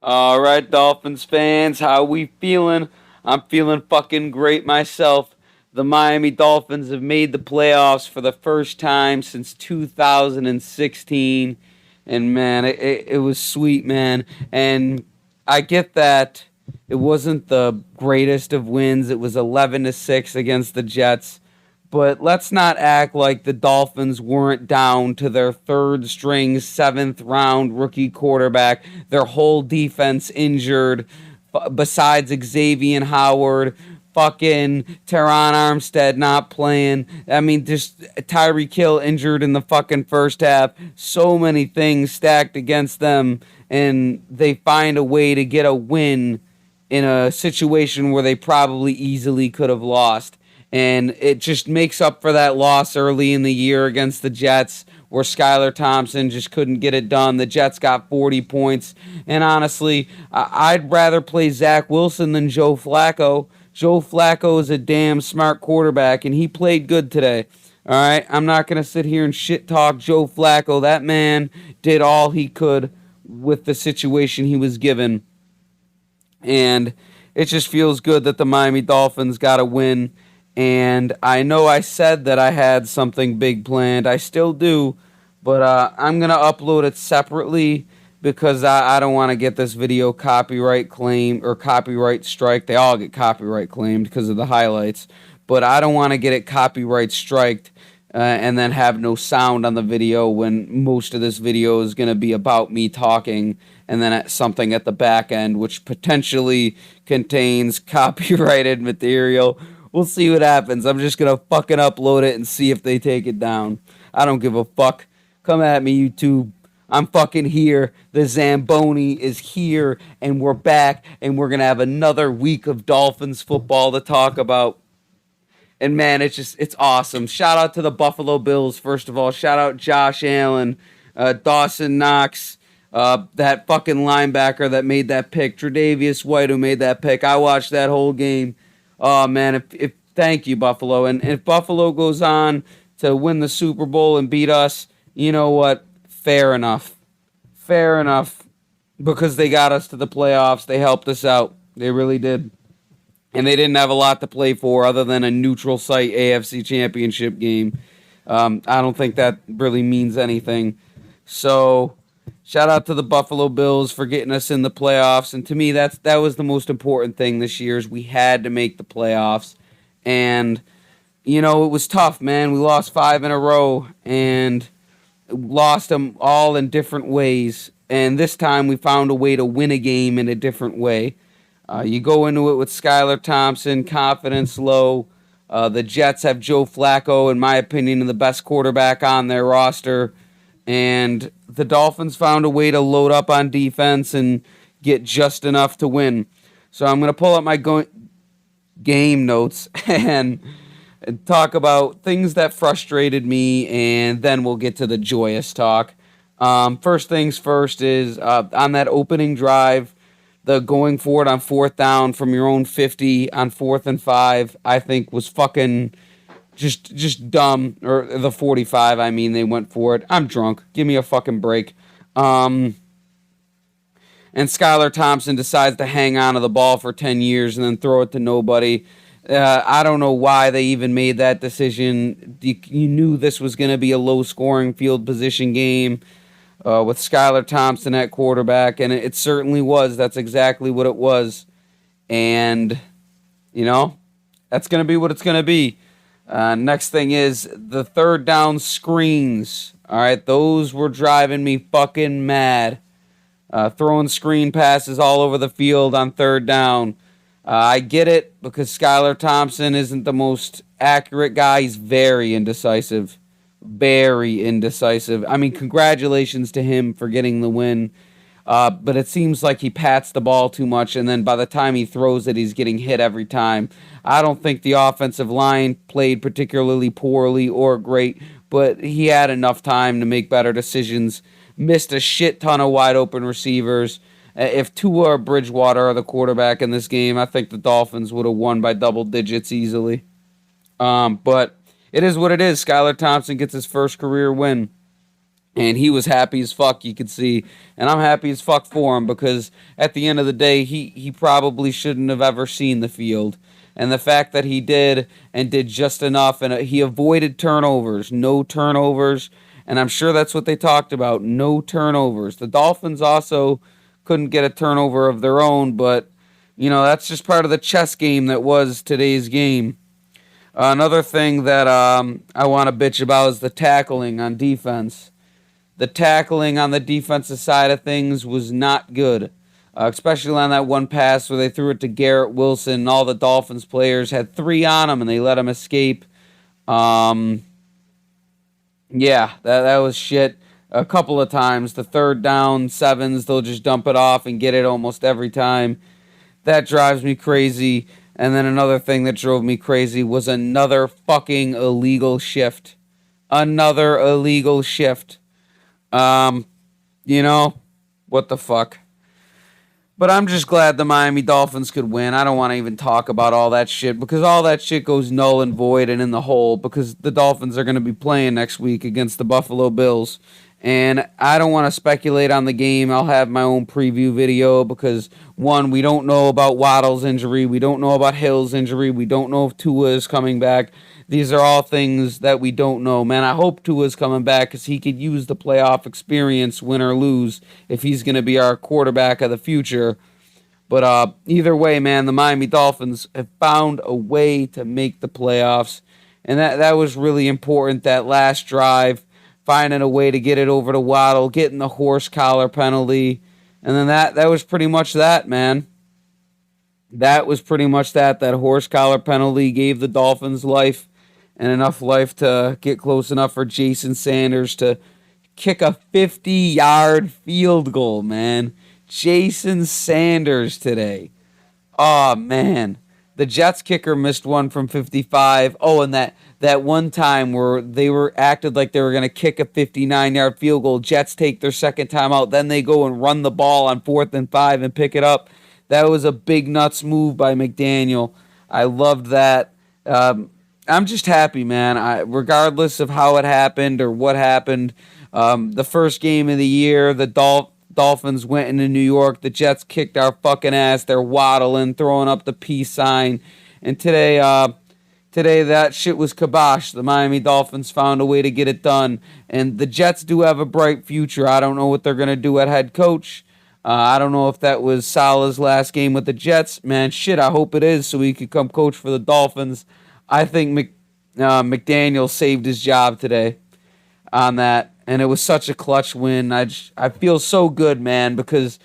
All right, Dolphins fans, how we feeling? I'm feeling fucking great myself. The Miami Dolphins have made the playoffs for the first time since 2016, and man, it was sweet, man. And I get that it wasn't the greatest of wins. It was 11-6 against the Jets. But let's not act like the Dolphins weren't down to their third string, seventh round rookie quarterback, their whole defense injured, besides Xavian Howard, fucking Teron Armstead not playing. I mean, just Tyreek Hill injured in the fucking first half. So many things stacked against them, and they find a way to get a win in a situation where they probably easily could have lost. And it just makes up for that loss early in the year against the Jets, where Skylar Thompson just couldn't get it done. The Jets got 40 points. And honestly, I'd rather play Zach Wilson than Joe Flacco. Joe Flacco is a damn smart quarterback, and he played good today. All right, I'm not going to sit here and shit talk Joe Flacco. That man did all he could with the situation he was given. And it just feels good that the Miami Dolphins got a win. And I know I said that I had something big planned. I still do, but I'm going to upload it separately because I don't want to get this video copyright claim or copyright strike. They all get copyright claimed because of the highlights, but I don't want to get it copyright striked and then have no sound on the video when most of this video is going to be about me talking and then something at the back end which potentially contains copyrighted material. We'll see what happens. I'm just going to fucking upload it and see if they take it down. I don't give a fuck. Come at me, YouTube. I'm fucking here. The Zamboni is here, and we're back, and we're going to have another week of Dolphins football to talk about. And man, it's awesome. Shout out to the Buffalo Bills, first of all. Shout out Josh Allen, Dawson Knox, that fucking linebacker that made that pick, Tre'Davious White who made that pick. I watched that whole game. Oh man, if thank you, Buffalo. And if Buffalo goes on to win the Super Bowl and beat us, you know what? Fair enough. Fair enough. Because they got us to the playoffs. They helped us out. They really did. And they didn't have a lot to play for other than a neutral site AFC Championship game. I don't think that really means anything. So shout out to the Buffalo Bills for getting us in the playoffs. And to me, that was the most important thing this year is we had to make the playoffs. And, you know, it was tough, man. We lost 5 in a row and lost them all in different ways. And this time we found a way to win a game in a different way. You go into it with Skylar Thompson, confidence low. The Jets have Joe Flacco, in my opinion, the best quarterback on their roster. And the Dolphins found a way to load up on defense and get just enough to win. So I'm going to pull up my game notes and talk about things that frustrated me, and then we'll get to the joyous talk. First things first is on that opening drive, the going for it on 4th down from your own 50 on 4th and 5, I think was fucking just dumb. Or the 45, I mean, they went for it. I'm drunk. Give me a fucking break. And Skylar Thompson decides to hang on to the ball for 10 years and then throw it to nobody. I don't know why they even made that decision. You knew this was going to be a low-scoring field position game with Skylar Thompson at quarterback, and it certainly was. That's exactly what it was. And, you know, that's going to be what it's going to be. Next thing is the 3rd down screens. All right, those were driving me fucking mad. Throwing screen passes all over the field on 3rd down. I get it because Skylar Thompson isn't the most accurate guy. He's very indecisive. Very indecisive. I mean, congratulations to him for getting the win. But it seems like he pats the ball too much, and then by the time he throws it, he's getting hit every time. I don't think the offensive line played particularly poorly or great, but he had enough time to make better decisions. Missed a shit ton of wide open receivers. If Tua or Bridgewater are the quarterback in this game, I think the Dolphins would have won by double digits easily. But it is what it is. Skylar Thompson gets his first career win. And he was happy as fuck, you could see. And I'm happy as fuck for him because at the end of the day, he probably shouldn't have ever seen the field. And the fact that he did and did just enough, and he avoided turnovers, no turnovers. And I'm sure that's what they talked about, no turnovers. The Dolphins also couldn't get a turnover of their own, but, that's just part of the chess game that was today's game. Another thing that I want to bitch about is the tackling on defense. The tackling on the defensive side of things was not good, especially on that one pass where they threw it to Garrett Wilson. And all the Dolphins players had three on him, and they let him escape. Yeah, that was shit. A couple of times, the third down sevens, they'll just dump it off and get it almost every time. That drives me crazy. And then another thing that drove me crazy was another fucking illegal shift. Another illegal shift. Um, what the fuck? But I'm just glad the Miami Dolphins could win. I don't want to even talk about all that shit because all that shit goes null and void and in the hole because the Dolphins are going to be playing next week against the Buffalo Bills. And I don't want to speculate on the game. I'll have my own preview video because, one, we don't know about Waddle's injury. We don't know about Hill's injury. We don't know if Tua is coming back. These are all things that we don't know. Man, I hope Tua's coming back because he could use the playoff experience, win or lose, if he's going to be our quarterback of the future. But either way, man, the Miami Dolphins have found a way to make the playoffs. And that was really important, that last drive, finding a way to get it over to Waddle, getting the horse collar penalty. And then that was pretty much that, man. That was pretty much that. That horse collar penalty gave the Dolphins life and enough life to get close enough for Jason Sanders to kick a 50-yard field goal, man. Jason Sanders today. Oh, man. The Jets kicker missed one from 55. Oh, and that one time where they were acted like they were going to kick a 59-yard field goal. Jets take their second time out. Then they go and run the ball on 4th and 5 and pick it up. That was a big nuts move by McDaniel. I loved that. I'm just happy, man. Regardless of how it happened or what happened, the first game of the year, the Dolphins went into New York. The Jets kicked our fucking ass. They're waddling, throwing up the peace sign. And today that shit was kibosh. The Miami Dolphins found a way to get it done. And the Jets do have a bright future. I don't know what they're going to do at head coach. I don't know if that was Salah's last game with the Jets. Man, shit, I hope it is so he could come coach for the Dolphins. I think McDaniel saved his job today on that. And it was such a clutch win. I feel so good, man, because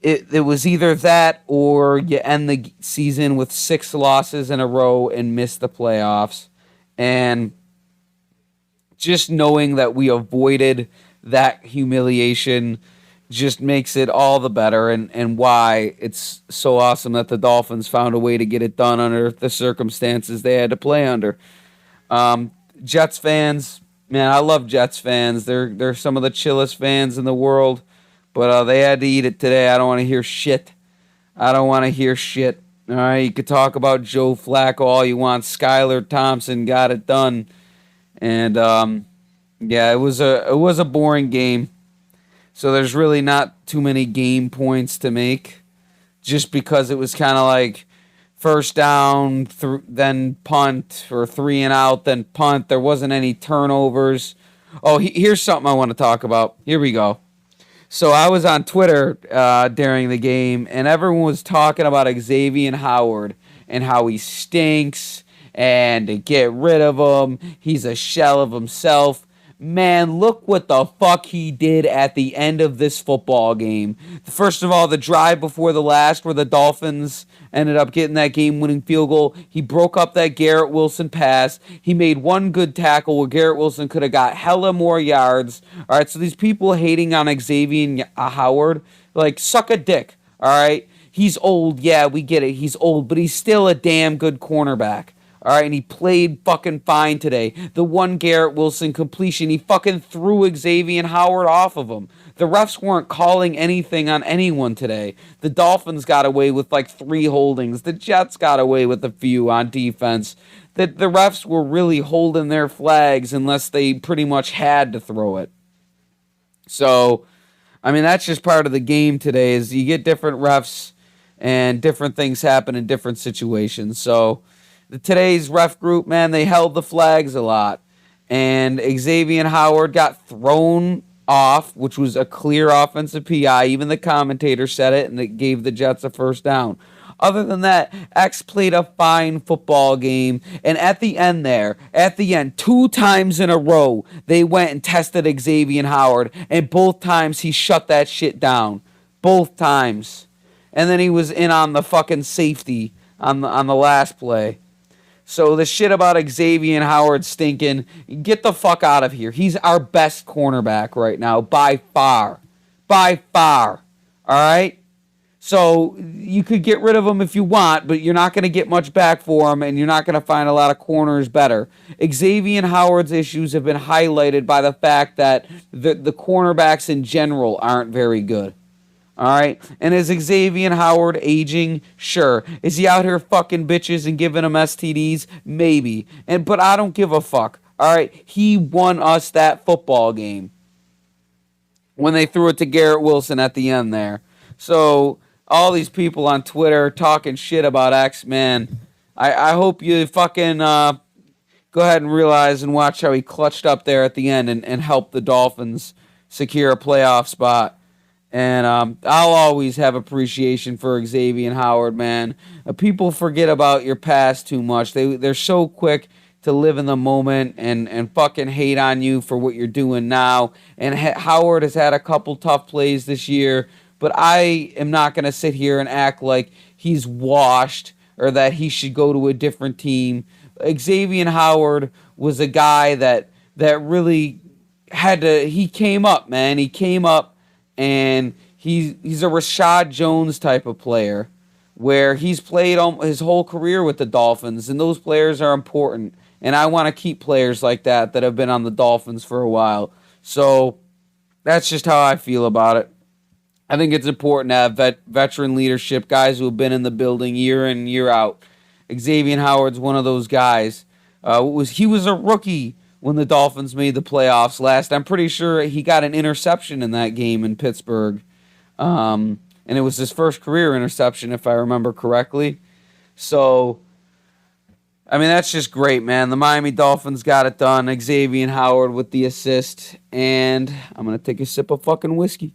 it was either that or you end the season with 6 losses in a row and miss the playoffs. And just knowing that we avoided that humiliation just makes it all the better and why it's so awesome that the Dolphins found a way to get it done under the circumstances they had to play under. Jets fans, man, I love Jets fans. They're some of the chillest fans in the world, but they had to eat it today. I don't want to hear shit. All right, you could talk about Joe Flacco all you want. Skylar Thompson got it done, and yeah, it was a boring game. So there's really not too many game points to make, just because it was kind of like first down, then punt, or 3 and out, then punt. There wasn't any turnovers. Oh, here's something I want to talk about. Here we go. So I was on Twitter during the game, and everyone was talking about Xavian Howard and how he stinks, and to get rid of him, he's a shell of himself. Man, look what the fuck he did at the end of this football game. First of all, the drive before the last where the Dolphins ended up getting that game-winning field goal, he broke up that Garrett Wilson pass. He made one good tackle where Garrett Wilson could have got hella more yards. All right, so these people hating on Xavian Howard, like, suck a dick, all right? He's old, yeah, we get it. He's old, but he's still a damn good cornerback. All right, and he played fucking fine today. The one Garrett Wilson completion, he fucking threw Xavian Howard off of him. The refs weren't calling anything on anyone today. The Dolphins got away with like 3 holdings. The Jets got away with a few on defense. The refs were really holding their flags unless they pretty much had to throw it. So, I mean, that's just part of the game today is you get different refs and different things happen in different situations. So, today's ref group, man, they held the flags a lot. And Xavian Howard got thrown off, which was a clear offensive PI. Even the commentator said it, and it gave the Jets a first down. Other than that, X played a fine football game. And at the end, 2 times in a row, they went and tested Xavian Howard. And both times he shut that shit down. Both times. And then he was in on the fucking safety on the last play. So the shit about Xavian Howard stinking, get the fuck out of here. He's our best cornerback right now, by far. By far. All right? So you could get rid of him if you want, but you're not going to get much back for him, and you're not going to find a lot of corners better. Xavian Howard's issues have been highlighted by the fact that the cornerbacks in general aren't very good. All right. And is Xavian Howard aging? Sure. Is he out here fucking bitches and giving them STDs? Maybe. But I don't give a fuck. All right. He won us that football game when they threw it to Garrett Wilson at the end there. So all these people on Twitter talking shit about X, man, I hope you fucking go ahead and realize and watch how he clutched up there at the end and helped the Dolphins secure a playoff spot. And I'll always have appreciation for Xavian Howard, man. People forget about your past too much. They're so quick to live in the moment and fucking hate on you for what you're doing now. And Howard has had a couple tough plays this year, but I am not going to sit here and act like he's washed or that he should go to a different team. Xavian Howard was a guy that really had to. He came up, man. He came up. And he's a Rashad Jones type of player where he's played his whole career with the Dolphins, and those players are important. And I want to keep players like that have been on the Dolphins for a while. So that's just how I feel about it. I think it's important to have veteran leadership, guys who have been in the building year in, year out. Xavian Howard's one of those guys. He was a rookie when the Dolphins made the playoffs last. I'm pretty sure he got an interception in that game in Pittsburgh. And it was his first career interception, if I remember correctly. So, I mean, that's just great, man. The Miami Dolphins got it done. Xavian Howard with the assist. And I'm going to take a sip of fucking whiskey.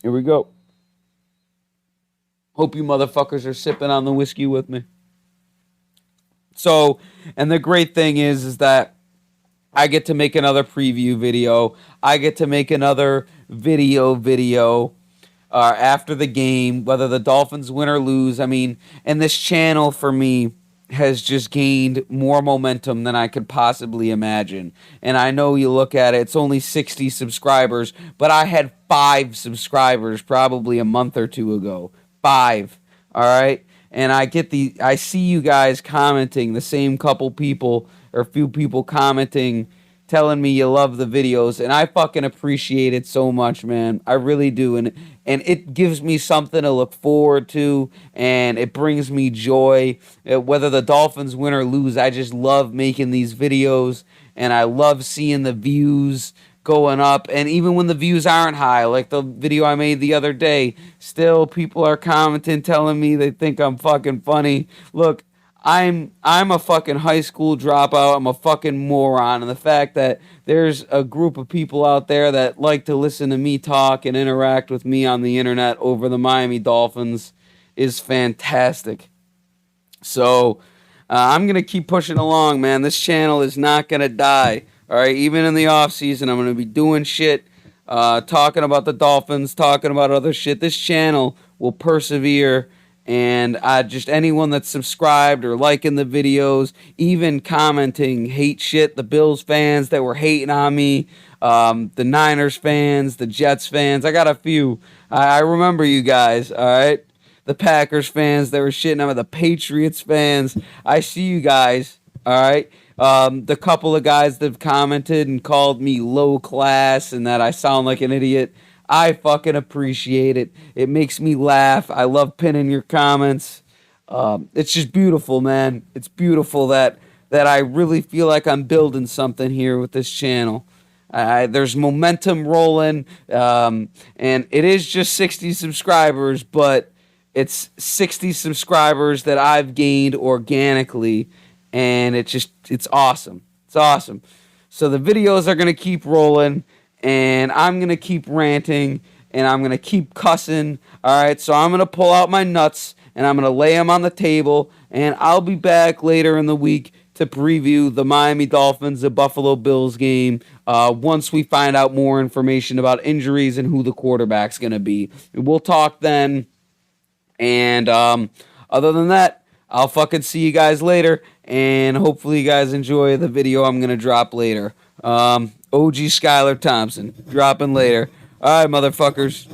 Here we go. Hope you motherfuckers are sipping on the whiskey with me. So, and the great thing is that I get to make another preview video. I get to make another video after the game, whether the Dolphins win or lose. I mean, and this channel for me has just gained more momentum than I could possibly imagine. And I know you look at it, it's only 60 subscribers, but I had 5 subscribers probably a month or two ago. 5. All right? And I see you guys commenting, the same couple people or a few people commenting, telling me you love the videos, and I fucking appreciate it so much, man. I really do, and it gives me something to look forward to, and it brings me joy. Whether the Dolphins win or lose, I just love making these videos, and I love seeing the views going up, and even when the views aren't high, like the video I made the other day, still people are commenting, telling me they think I'm fucking funny. Look, I'm a fucking high school dropout. I'm a fucking moron. And the fact that there's a group of people out there that like to listen to me talk and interact with me on the internet over the Miami Dolphins is fantastic. So I'm going to keep pushing along, man. This channel is not going to die. All right, even in the off season, I'm going to be doing shit, talking about the Dolphins, talking about other shit. This channel will persevere. And just anyone that's subscribed or liking the videos, even commenting hate shit, the Bills fans that were hating on me, the Niners fans, the Jets fans, I got a few. I remember you guys, all right? The Packers fans that were shitting on me, the Patriots fans, I see you guys, all right? The couple of guys that have commented and called me low class and that I sound like an idiot, I fucking appreciate it. It makes me laugh. I love pinning your comments. It's just beautiful, man. It's beautiful that I really feel like I'm building something here with this channel. There's momentum rolling, and it is just 60 subscribers, but it's 60 subscribers that I've gained organically, and it's awesome. It's awesome. So the videos are gonna keep rolling, and I'm gonna keep ranting, and I'm gonna keep cussing. All right, so I'm gonna pull out my nuts and I'm gonna lay them on the table, and I'll be back later in the week to preview the Miami Dolphins, the Buffalo Bills game. Once we find out more information about injuries and who the quarterback's gonna be, we'll talk then. And other than that, I'll fucking see you guys later, and hopefully you guys enjoy the video I'm gonna drop later. OG Skylar Thompson dropping later. All right, motherfuckers.